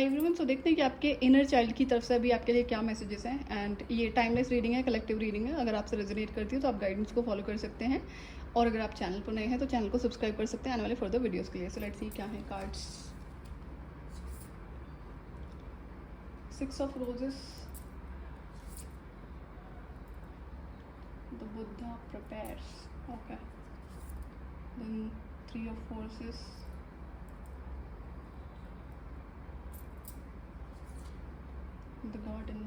Hi everyone. सो देखते हैं कि आपके इनर चाइल्ड की तरफ से अभी आपके लिए क्या मैसेजेस हैं। एंड ये टाइमलेस रीडिंग है, कलेक्टिव रीडिंग है। अगर आपसे रेजोनेट करती है तो आप गाइडेंस को फॉलो कर सकते हैं, और अगर आप चैनल पर नए हैं तो चैनल को सब्सक्राइब कर सकते हैं आने वाले फर्दर वीडियोस के लिए। सो लेट्स सी क्या है cards. 6 of roses, the Buddha prepares, okay, then 3 of forces, the garden,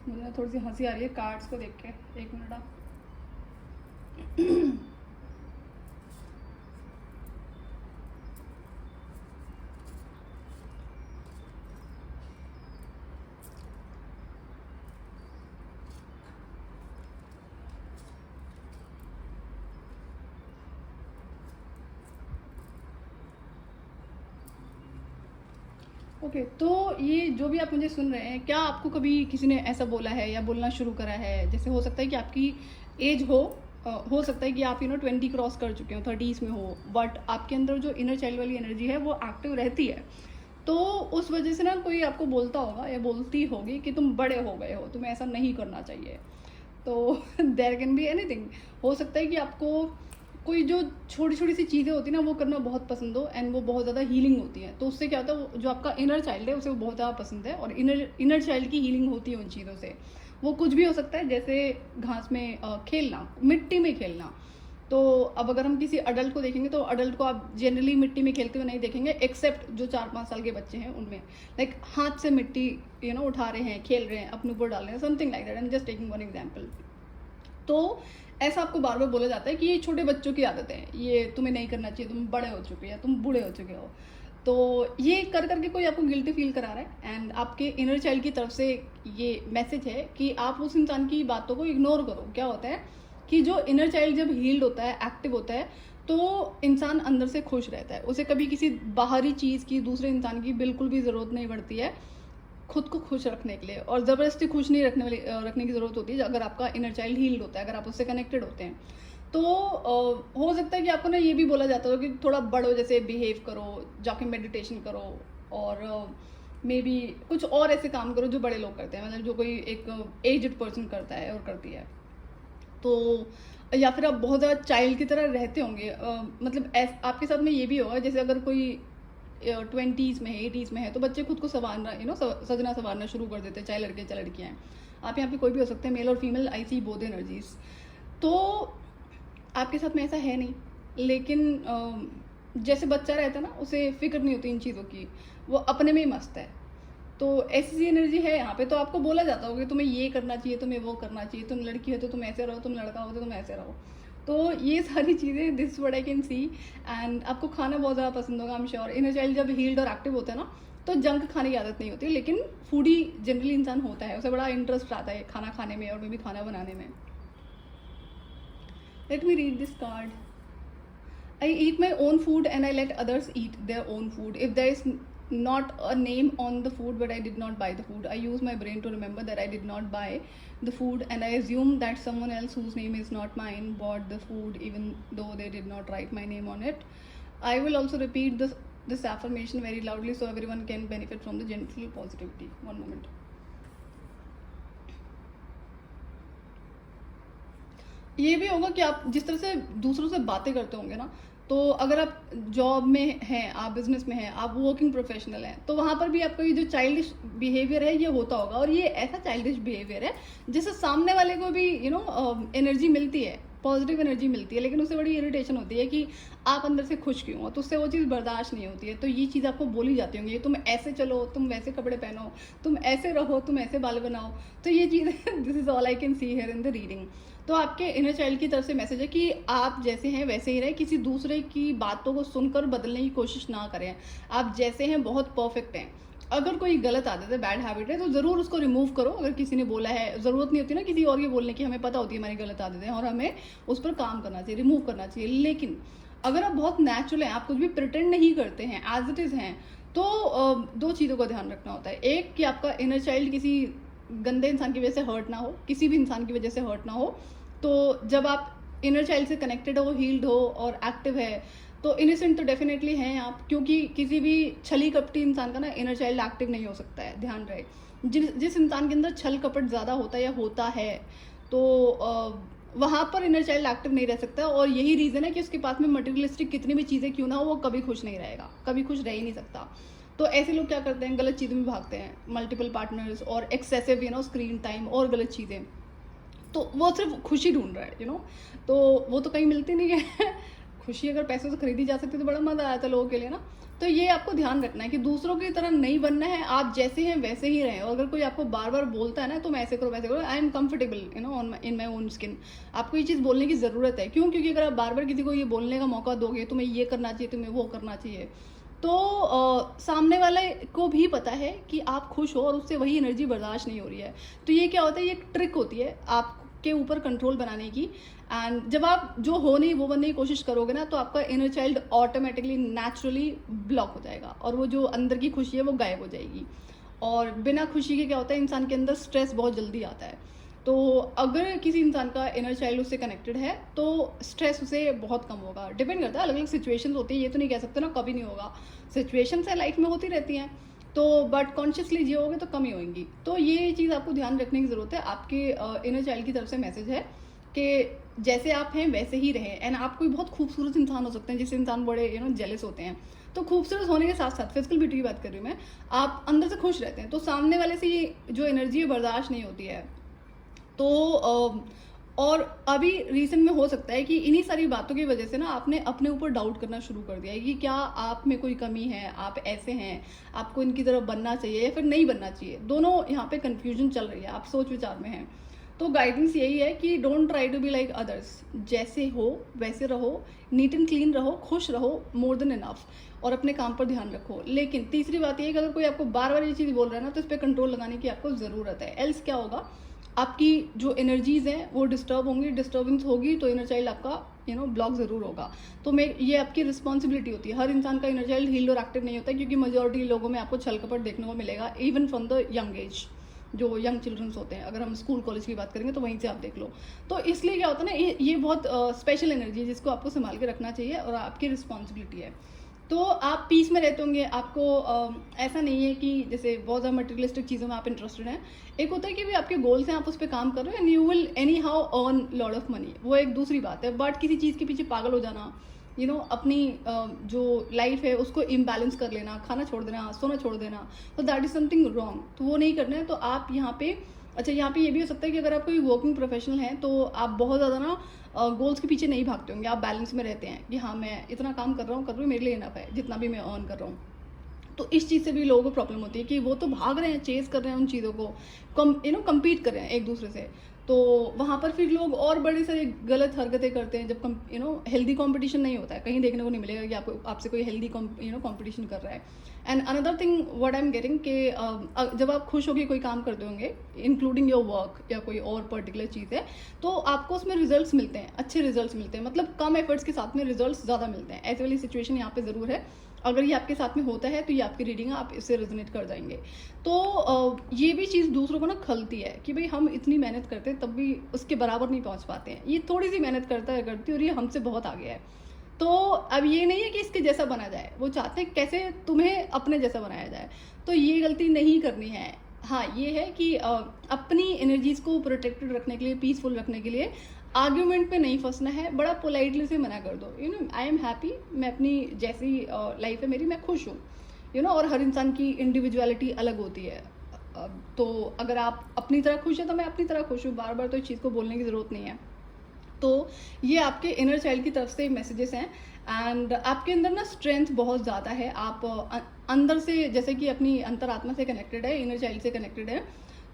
मुझे ना थोड़ी सी हंसी आ रही है कार्ड्स को देख के। एक मिनट आप ओके तो ये जो भी आप मुझे सुन रहे हैं, क्या आपको कभी किसी ने ऐसा बोला है या बोलना शुरू करा है? जैसे हो सकता है कि आपकी एज हो सकता है कि आप 20 क्रॉस कर चुके हो, 30s में हो, बट आपके अंदर जो इनर चाइल्ड वाली एनर्जी है वो एक्टिव रहती है। तो उस वजह से ना कोई आपको बोलता होगा या बोलती होगी कि तुम बड़े हो गए हो, तुम्हें ऐसा नहीं करना चाहिए। तो देयर कैन बी एनीथिंग। हो सकता है कि आपको कोई जो छोटी छोटी सी चीज़ें होती हैं ना वो करना बहुत पसंद हो, एंड वो बहुत ज़्यादा हीलिंग होती है। तो उससे क्या होता है, जो आपका इनर चाइल्ड है उसे वो बहुत ज़्यादा पसंद है, और इनर चाइल्ड की हीलिंग होती है उन चीज़ों से। वो कुछ भी हो सकता है, जैसे घास में खेलना, मिट्टी में खेलना। तो अब अगर हम किसी अडल्ट को देखेंगे तो अडल्ट को आप जनरली मिट्टी में खेलते हुए नहीं देखेंगे, एक्सेप्ट जो 4-5 साल के बच्चे हैं उनमें, लाइक हाथ से मिट्टी उठा रहे हैं, खेल रहे हैं, अपने ऊपर डाल रहे हैं, something like that. I am just taking one example. तो ऐसा आपको बार बार बोला जाता है कि ये छोटे बच्चों की आदत है, ये तुम्हें नहीं करना चाहिए, तुम बड़े हो चुके हो, तुम बूढ़े हो चुके हो। तो ये कर करके कोई आपको गिल्टी फील करा रहा है, एंड आपके इनर चाइल्ड की तरफ से ये मैसेज है कि आप उस इंसान की बातों को इग्नोर करो। क्या होता है कि जो इनर चाइल्ड जब हील्ड होता है, एक्टिव होता है, तो इंसान अंदर से खुश रहता है। उसे कभी किसी बाहरी चीज़ की, दूसरे इंसान की बिल्कुल भी ज़रूरत नहीं पड़ती है खुद को खुश रखने के लिए, और ज़बरदस्ती खुश नहीं रखने की ज़रूरत होती है अगर आपका इनर चाइल्ड हील्ड होता है, अगर आप उससे कनेक्टेड होते हैं। तो हो सकता है कि आपको ना ये भी बोला जाता हो कि थोड़ा बड़ो जैसे बिहेव करो, जाके मेडिटेशन करो, और मे बी कुछ और ऐसे काम करो जो बड़े लोग करते हैं, मतलब जो कोई एक एज्ड पर्सन करता है और करती है। तो या फिर आप बहुत ज़्यादा चाइल्ड की तरह रहते होंगे, मतलब आपके साथ में ये भी होगा, जैसे अगर कोई 20s में है, 80s में है, तो बच्चे खुद को संवारना सजना संवारना शुरू कर देते हैं, चाहे लड़के चाहे लड़कियाँ हैं। आप यहाँ पे कोई भी हो सकते हैं, मेल और फीमेल, आई सी बोथ एनर्जीज। तो आपके साथ में ऐसा है नहीं, लेकिन जैसे बच्चा रहता है ना, उसे फिक्र नहीं होती इन चीज़ों की, वो अपने में ही मस्त है। तो ऐसी सी एनर्जी है यहाँ पे। तो आपको बोला जाता होगा कि तुम्हें ये करना चाहिए, तुम्हें वो करना चाहिए, तुम लड़की हो तो तुम ऐसे रहो, तुम लड़का हो तो तुम ऐसे रहो। तो ये सारी चीज़ें, this what I can C. And आपको खाना बहुत ज़्यादा पसंद होगा, I am sure. Inner child जब हील्ड और एक्टिव होता है ना, तो जंक खाने की आदत नहीं होती, लेकिन फूडी जनरली इंसान होता है, उसे बड़ा इंटरेस्ट आता है खाना खाने में और मे भी खाना बनाने में। Let me read this card. I eat my own food and I let others eat their own food. If there is not a name on the food but I did not buy the food, I use my brain to remember that I did not buy the food, and I assume that someone else whose name is not mine bought the food even though they did not write my name on it. I will also repeat this affirmation very loudly so everyone can benefit from the gentle positivity. One moment. ये भी होगा कि आप जिस तरह से दूसरों से बातें करते होंगे ना, तो अगर आप जॉब में हैं, आप बिजनेस में हैं, आप वर्किंग प्रोफेशनल हैं, तो वहाँ पर भी आपका ये जो चाइल्डिश बिहेवियर है ये होता होगा। और ये ऐसा चाइल्डिश बिहेवियर है जिससे सामने वाले को भी एनर्जी मिलती है, पॉजिटिव एनर्जी मिलती है, लेकिन उससे बड़ी इरिटेशन होती है कि आप अंदर से खुश क्यों हो, तो उससे वो चीज़ बर्दाश्त नहीं होती है। तो ये चीज़ आपको बोली जाती होंगी, तुम ऐसे चलो, तुम वैसे कपड़े पहनो, तुम ऐसे रहो, तुम ऐसे बाल बनाओ। तो ये चीज़ें this is all I can see here in the reading. तो आपके इनर चाइल्ड की तरफ से मैसेज है कि आप जैसे हैं वैसे ही रहें, किसी दूसरे की बातों को सुनकर बदलने की कोशिश ना करें। आप जैसे हैं बहुत परफेक्ट हैं। अगर कोई गलत आदत है, बैड हैबिट है, तो ज़रूर उसको रिमूव करो। अगर किसी ने बोला है, ज़रूरत नहीं होती ना किसी और के बोलने की, हमें पता होती है हमारी गलत आदतें और हमें उस पर काम करना चाहिए, रिमूव करना चाहिए। लेकिन अगर आप बहुत नेचुरल हैं, आप कुछ भी प्रिटेंड नहीं करते हैं, एज इट इज़ हैं, तो दो चीज़ों का ध्यान रखना होता है। एक कि आपका इनर चाइल्ड किसी गंदे इंसान की वजह से हर्ट ना हो, किसी भी इंसान की वजह से हर्ट ना हो, तो जब आप इनर चाइल्ड से कनेक्टेड हो, हील्ड हो और एक्टिव है, तो इनोसेंट तो डेफिनेटली हैं आप, क्योंकि किसी भी छली कपटी इंसान का ना इनर चाइल्ड एक्टिव नहीं हो सकता है, ध्यान रहे। जिस इंसान के अंदर छल कपट ज़्यादा होता है या होता है, तो वहाँ पर इनर चाइल्ड एक्टिव नहीं रह सकता। और यही रीज़न है कि उसके पास में मटेरियलिस्टिक कितनी भी चीज़ें क्यों ना हो, वो कभी खुश नहीं रहेगा, कभी खुश रह ही नहीं सकता। तो ऐसे लोग क्या करते हैं, गलत चीज़ों में भागते हैं, मल्टीपल पार्टनर्स और एक्सेसिव स्क्रीन टाइम और गलत चीज़ें। तो वो सिर्फ खुशी ढूंढ रहा है तो वो तो कहीं मिलती नहीं है। खुशी अगर पैसों से खरीदी जा सकती तो बड़ा मज़ा आया था लोगों के लिए ना। तो ये आपको ध्यान रखना है कि दूसरों की तरह नहीं बनना है, आप जैसे हैं वैसे ही रहें। और अगर कोई आपको बार बार बोलता है ना तुम ऐसे करो वैसे करो, I am comfortable on in my own skin, आपको ये चीज़ बोलने की ज़रूरत है। क्यों? क्योंकि अगर आप बार बार किसी को ये बोलने का मौका दोगे, तुम्हें ये करना चाहिए, तुम्हें वो करना चाहिए, तो सामने वाले को भी पता है कि आप खुश हो और उससे वही एनर्जी बर्दाश्त नहीं हो रही है। तो ये क्या होता है, ये एक ट्रिक होती है आपके ऊपर कंट्रोल बनाने की। एंड जब आप जो हो नहीं वो बनने की कोशिश करोगे ना, तो आपका inner child automatically naturally block हो जाएगा और वो जो अंदर की खुशी है वो गायब हो जाएगी। और बिना खुशी के क्या होता है, इंसान के अंदर स्ट्रेस बहुत जल्दी आता है। तो अगर किसी इंसान का इनर चाइल्ड उससे कनेक्टेड है तो स्ट्रेस उसे बहुत कम होगा। डिपेंड करता है, अलग अलग सिचुएशंस होती है, ये तो नहीं कह सकते ना कभी नहीं होगा, सिचुएशंस है लाइफ में होती रहती हैं, तो बट कॉन्शियसली जियोगे तो कम ही होंगी। तो ये चीज़ आपको ध्यान रखने की ज़रूरत है। आपके इनर चाइल्ड की तरफ से मैसेज है कि जैसे आप हैं वैसे ही रहें। एंड आप कोई बहुत खूबसूरत इंसान हो सकते हैं, जिससे इंसान बड़े जेलस होते हैं। तो खूबसूरत होने के साथ साथ फिजिकल ब्यूटी की बात कर रही हूँ मैं, आप अंदर से खुश रहते हैं, तो सामने वाले से ये जो एनर्जी है बर्दाश्त नहीं होती है। तो और अभी रीसेंट में हो सकता है कि इन्हीं सारी बातों की वजह से ना आपने अपने ऊपर डाउट करना शुरू कर दिया है कि क्या आप में कोई कमी है, आप ऐसे हैं, आपको इनकी तरफ बनना चाहिए या फिर नहीं बनना चाहिए। दोनों यहाँ पे कंफ्यूजन चल रही है, आप सोच विचार में हैं। तो गाइडेंस यही है कि don't try to be like others, जैसे हो वैसे रहो, नीट एंड क्लीन रहो, खुश रहो, मोर देन इनफ, और अपने काम पर ध्यान रखो। लेकिन तीसरी बात यह है कि अगर कोई आपको बार बार ये चीज़ बोल रहा है ना, तो इस पर कंट्रोल लगाने की आपको ज़रूरत है। एल्स क्या होगा, आपकी जो एनर्जीज हैं वो डिस्टर्ब होंगी, डिस्टर्बेंस होगी तो इनर चाइल्ड आपका ब्लॉक ज़रूर होगा। तो ये आपकी रिस्पॉन्सिबिलिटी होती है। हर इंसान का इनर चाइल्ड हील्ड और एक्टिव नहीं होता, क्योंकि मेजॉरिटी लोगों में आपको छल कपट देखने को मिलेगा, even from the young age, जो यंग चिल्ड्रंस होते हैं। अगर हम स्कूल कॉलेज की बात करेंगे तो वहीं से आप देख लो। तो इसलिए क्या होता है ना, ये बहुत स्पेशल एनर्जी है जिसको आपको संभाल के रखना चाहिए और आपकी रिस्पॉन्सिबिलिटी है। तो आप पीस में रहते होंगे, आपको ऐसा नहीं है कि जैसे बहुत ज़्यादा मटेरियलिस्टिक चीज़ों में आप इंटरेस्टेड हैं। एक होता है कि भी आपके गोल्स हैं, आप उस पर काम कर रहे हो and you will any how earn lot of money, वो एक दूसरी बात है। बट किसी चीज़ के पीछे पागल हो जाना, अपनी जो लाइफ है उसको इम्बैलेंस कर लेना, खाना छोड़ देना, सोना छोड़ देना, तो दैट इज़ समथिंग रॉन्ग। तो वो नहीं करना है। तो आप यहाँ पे यहाँ पे ये भी हो सकता है कि अगर आप कोई वर्किंग प्रोफेशनल हैं तो आप बहुत ज़्यादा ना गोल्स के पीछे नहीं भागते होंगे, आप बैलेंस में रहते हैं कि हाँ मैं इतना काम कर रहा हूँ मेरे लिए इनफ है जितना भी मैं अर्न कर रहा हूँ। तो इस चीज़ से भी लोगों को प्रॉब्लम होती है कि वो तो भाग रहे हैं, चेस कर रहे हैं उन चीज़ों को, कम्पीट कर रहे हैं एक दूसरे से। तो वहाँ पर फिर लोग और बड़े सारे गलत हरकतें करते हैं। जब हेल्दी कंपटीशन नहीं होता है, कहीं देखने को नहीं मिलेगा कि आपसे कोई हेल्दी कंपटीशन कर रहा है। And another thing what I am getting कि जब आप खुश होकर कोई काम करते होंगे, इंक्लूडिंग योर वर्क या कोई और पर्टिकुलर चीज़ है, तो आपको उसमें रिजल्ट्स मिलते हैं, अच्छे रिजल्ट्स मिलते हैं, मतलब कम एफर्ट्स के साथ में रिजल्ट्स ज़्यादा मिलते हैं। ऐसे वाली सिचुएशन यहाँ पे ज़रूर है। अगर ये आपके साथ में होता है तो ये आपकी रीडिंग है, आप इससे रेजोनेट कर जाएंगे। तो ये भी चीज़ दूसरों को ना खलती है कि भाई हम इतनी मेहनत करते हैं तब भी उसके बराबर नहीं पहुंच पाते हैं, ये थोड़ी सी मेहनत करती और ये हमसे बहुत आगे है। तो अब ये नहीं है कि इसके जैसा बना जाए, वो चाहते हैं कैसे तुम्हें अपने जैसा बनाया जाए। तो ये गलती नहीं करनी है। हाँ, ये है कि अपनी एनर्जीज को प्रोटेक्टेड रखने के लिए, पीसफुल रखने के लिए आर्ग्यूमेंट पे नहीं फंसना है, बड़ा पोलाइटली से मना कर दो। आई एम हैप्पी, मैं अपनी जैसी लाइफ है मेरी, मैं खुश हूँ। और हर इंसान की इंडिविजुअलिटी अलग होती है। तो अगर आप अपनी तरह खुश हैं तो मैं अपनी तरह खुश हूँ, बार बार तो इस चीज़ को बोलने की ज़रूरत नहीं है। तो ये आपके इनर चाइल्ड की तरफ से मैसेजेस हैं। एंड आपके अंदर ना स्ट्रेंथ बहुत ज़्यादा है, आप अंदर से जैसे कि अपनी अंतरात्मा से कनेक्टेड है, इनर चाइल्ड से कनेक्टेड है,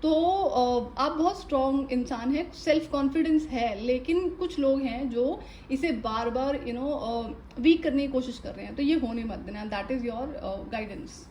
तो आप बहुत स्ट्रॉन्ग इंसान हैं, सेल्फ कॉन्फिडेंस है। लेकिन कुछ लोग हैं जो इसे बार बार वीक करने की कोशिश कर रहे हैं, तो ये होने मत देना। That is your guidance.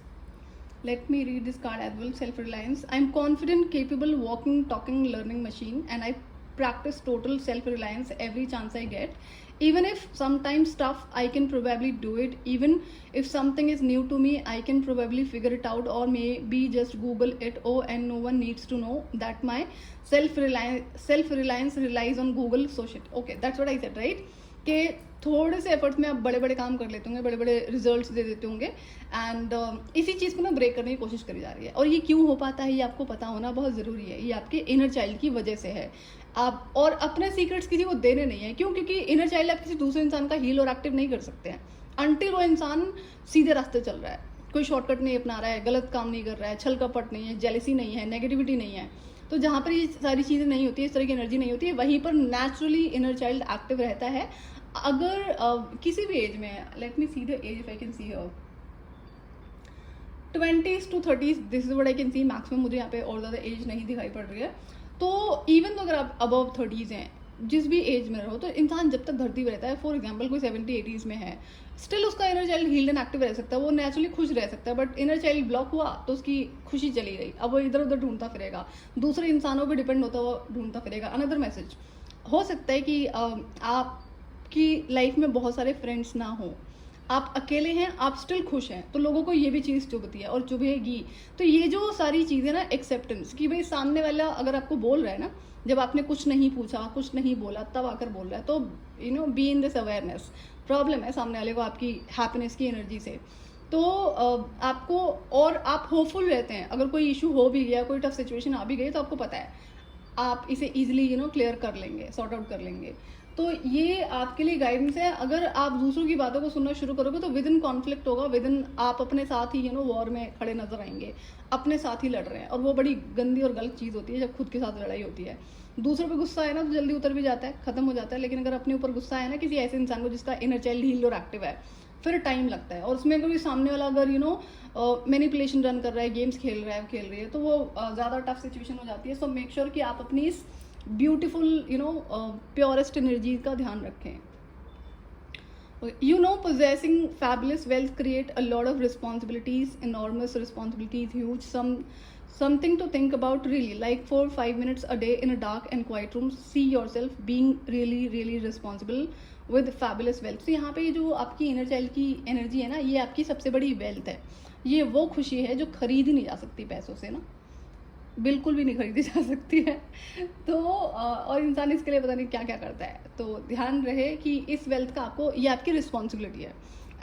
Let me read this card as well. Self-reliance. I'm confident, capable, walking, talking, learning machine, and I practice total self-reliance every chance I get. Even if sometimes tough, I can probably do it. Even if something is new to me, I can probably figure it out, or maybe just Google it. Oh, and no one needs to know that my self-reliance relies on Google. So shit. Okay, that's what I said, right? कि थोड़े से efforts में आप बड़े बड़े काम कर लेते होंगे, बड़े बड़े रिजल्ट्स दे देते होंगे, एंड इसी चीज़ को ना ब्रेक करने की कोशिश करी जा रही है. और ये क्यों हो पाता है, ये आपको पता होना बहुत ज़रूरी है. ये आपके इनर चाइल्ड की वजह से है. आप और अपने सीक्रेट्स किसी को देने नहीं है. क्यों? क्योंकि इनर चाइल्ड आप किसी दूसरे इंसान का हील और एक्टिव नहीं कर सकते हैं अनटिल वो इंसान सीधे रास्ते चल रहा है, कोई शॉर्टकट नहीं अपना रहा है, गलत काम नहीं कर रहा है, छल कपट नहीं है, जेलसी नहीं है, नेगेटिविटी नहीं है. तो जहाँ पर ये सारी चीज़ें नहीं होती है, इस तरह की एनर्जी नहीं होती है, वहीं पर नेचुरली इनर चाइल्ड एक्टिव रहता है. अगर किसी भी एज में, let me see the age if I can see here, 20s to 30s, this is what I can see. Maximum मुझे यहाँ पे और ज़्यादा एज नहीं दिखाई पड़ रही है. तो इवन तो अगर आप अबव 30s हैं, जिस भी एज में रहो, तो इंसान जब तक धरती पर रहता है, फॉर एग्जाम्पल कोई 70-80s में है, स्टिल उसका inner child healed and active रह सकता है, वो नेचुरली खुश रह सकता है. बट इनर चाइल्ड ब्लॉक हुआ तो उसकी खुशी चली गई. अब वो इधर उधर ढूंढता फिरेगा, दूसरे इंसानों पर डिपेंड होता हुआ ढूंढता फिरेगा. अनदर मैसेज हो सकता है कि आपकी लाइफ में बहुत सारे फ्रेंड्स ना हो, आप अकेले हैं, आप स्टिल खुश हैं, तो लोगों को ये भी चीज़ चुभती है और चुभेगी. तो ये जो सारी चीज़ें ना, एक्सेप्टेंस कि भाई सामने वाला अगर आपको बोल रहा है ना, जब आपने कुछ नहीं पूछा, कुछ नहीं बोला, तब आकर बोल रहा है, तो you know be in this awareness. Problem है सामने वाले को आपकी हैप्पीनेस की एनर्जी से. तो आपको, और आप होपफुल रहते हैं, अगर कोई इशू हो भी गया, कोई टफ सिचुएशन आ भी गई, तो आपको पता है आप इसे ईजिली क्लियर कर लेंगे, सॉर्ट आउट कर लेंगे. तो ये आपके लिए गाइडेंस है. अगर आप दूसरों की बातों को सुनना शुरू करोगे तो विद इन कॉन्फ्लिक्ट होगा, विद इन आप अपने साथ ही वॉर में खड़े नजर आएंगे, अपने साथ ही लड़ रहे हैं. और वो बड़ी गंदी और गलत चीज़ होती है जब खुद के साथ लड़ाई होती है. दूसरों पे गुस्सा है ना तो जल्दी उतर भी जाता है, खत्म हो जाता है. लेकिन अगर अपने ऊपर गुस्सा है ना किसी ऐसे इंसान को जिसका इनर चाइल्ड हील्ड और एक्टिव है, फिर टाइम लगता है. और उसमें कोई सामने वाला अगर मैनिपुलेशन रन कर रहा है, गेम्स खेल रहा है, खेल रही है, तो वो ज़्यादा टफ सिचुएशन हो जाती है. सो मेक श्योर कि आप अपनी इस ब्यूटिफुल प्योरेस्ट एनर्जी का ध्यान रखें. Possessing fabulous wealth create a lot of responsibilities, enormous responsibilities, huge, something to think about really. Like 4-5 minutes a day in a dark and quiet room, see yourself being really really responsible with fabulous wealth. तो यहाँ पे ये जो आपकी inner child की energy है ना, ये आपकी सबसे बड़ी वेल्थ है. ये वो खुशी है जो खरीदी नहीं जा सकती पैसों से ना, बिल्कुल भी नहीं खरीदी जा सकती है. तो और इंसान इसके लिए पता नहीं क्या क्या करता है. तो ध्यान रहे कि इस वेल्थ का आपको, ये आपकी रिस्पॉन्सिबिलिटी है.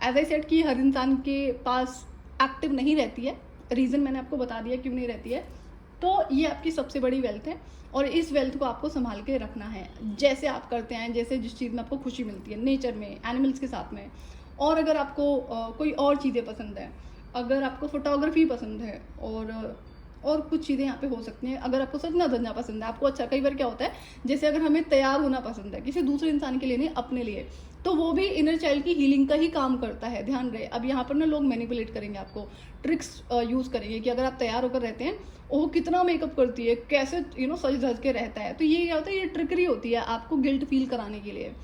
एज आई सेड कि हर इंसान के पास एक्टिव नहीं रहती है. रीज़न मैंने आपको बता दिया क्यों नहीं रहती है. तो ये आपकी सबसे बड़ी वेल्थ है और इस वेल्थ को आपको संभाल के रखना है, जैसे आप करते हैं, जैसे जिस चीज़ में आपको खुशी मिलती है, नेचर में, एनिमल्स के साथ में. और अगर आपको कोई और चीज़ें पसंद है, अगर आपको फोटोग्राफी पसंद है, और कुछ चीज़ें यहाँ पे हो सकती हैं. अगर आपको सजना धजना पसंद है, आपको अच्छा, कई बार क्या होता है, जैसे अगर हमें तैयार होना पसंद है किसी दूसरे इंसान के लिए नहीं, अपने लिए, तो वो भी इनर चाइल्ड की हीलिंग का ही काम करता है. ध्यान रहे. अब यहाँ पर ना लोग मैनिपुलेट करेंगे, आपको ट्रिक्स यूज़ करेंगे कि अगर आप तैयार होकर रहते हैं, वो कितना मेकअप करती है, कैसे सज धज के रहता है. तो ये क्या होता है, ये ट्रिकरी होती है आपको गिल्ट फील कराने के लिए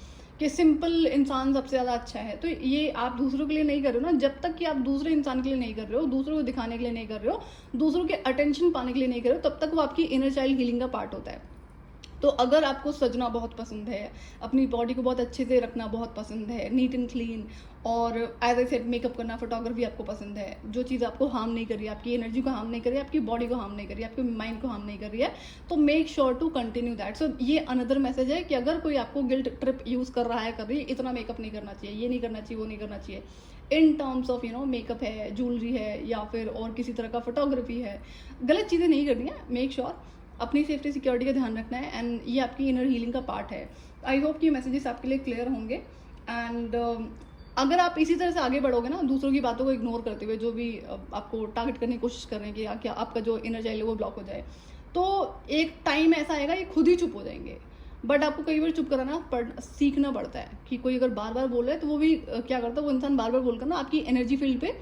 कि सिंपल इंसान सबसे ज़्यादा अच्छा है. तो ये आप दूसरों के लिए नहीं कर रहे हो ना. जब तक कि आप दूसरे इंसान के लिए नहीं कर रहे हो, दूसरों को दिखाने के लिए नहीं कर रहे हो, दूसरों के अटेंशन पाने के लिए नहीं कर रहे हो, तब तक वो आपकी इनर चाइल्ड हीलिंग का पार्ट होता है. तो अगर आपको सजना बहुत पसंद है, अपनी बॉडी को बहुत अच्छे से रखना बहुत पसंद है, नीट एंड क्लीन, और एज आई सेड मेकअप करना, फोटोग्राफी आपको पसंद है, जो चीज़ आपको हार्म नहीं कर रही है, आपकी एनर्जी को हार्म नहीं कर रही है, आपकी बॉडी को हार्म नहीं कर रही है, आपके माइंड को हार्म नहीं कर रही है, तो make sure to continue that. So ये अनदर मैसेज है कि अगर कोई आपको गिल्ट ट्रिप यूज़ कर रहा है, कर रही है, इतना मेकअप नहीं करना चाहिए, ये नहीं करना चाहिए, वो नहीं करना चाहिए, इन टर्म्स ऑफ मेकअप है, ज्वेलरी है, या फिर और किसी तरह का फोटोग्राफी है, गलत चीज़ें नहीं करनी है. मेक श्योर अपनी सेफ्टी सिक्योरिटी का ध्यान रखना है, एंड ये आपकी इनर हीलिंग का पार्ट है. आई होप कि मैसेजेस आपके लिए क्लियर होंगे. एंड अगर आप इसी तरह से आगे बढ़ोगे ना, दूसरों की बातों को इग्नोर करते हुए, जो भी आपको टारगेट करने की कोशिश कर रहे हैं कि क्या आपका जो इनर चाइल्ड है वो ब्लॉक हो जाए, तो एक टाइम ऐसा आएगा ये खुद ही चुप हो जाएंगे. बट आपको कई बार चुप कराना सीखना पड़ता है कि कोई अगर बार बार बोल रहा है तो वो भी क्या करता है, वो इंसान बार बार बोलकर ना आपकी एनर्जी फील्ड पे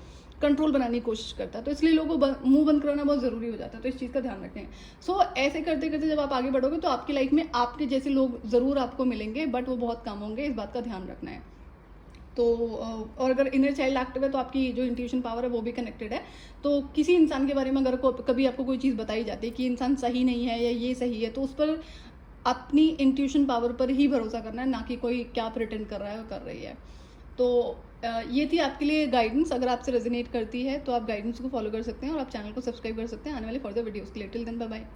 कंट्रोल बनाने की कोशिश करता है. तो इसलिए लोगों को मुंह बंद कराना बहुत ज़रूरी हो जाता है. तो इस चीज़ का ध्यान रखें. सो ऐसे करते करते जब आप आगे बढ़ोगे तो आपकी लाइफ में आपके जैसे लोग ज़रूर आपको मिलेंगे, बट वो बहुत कम होंगे. इस बात का ध्यान रखना है. तो और अगर इनर चाइल्ड एक्टिव है तो आपकी जो इंट्यूशन पावर है वो भी कनेक्टेड है. तो किसी इंसान के बारे में अगर कभी आपको कोई चीज़ बताई जाती है कि इंसान सही नहीं है या ये सही है, तो उस पर अपनी इंट्यूशन पावर पर ही भरोसा करना है, ना कि कोई क्या प्रिटेंड कर रहा है और कर रही है। तो ये थी आपके लिए गाइडेंस। अगर आपसे रेजोनेट करती है तो आप गाइडेंस को फॉलो कर सकते हैं और आप चैनल को सब्सक्राइब कर सकते हैं आने वाले फर्दर वीडियोज़ के लिए। Till then bye bye.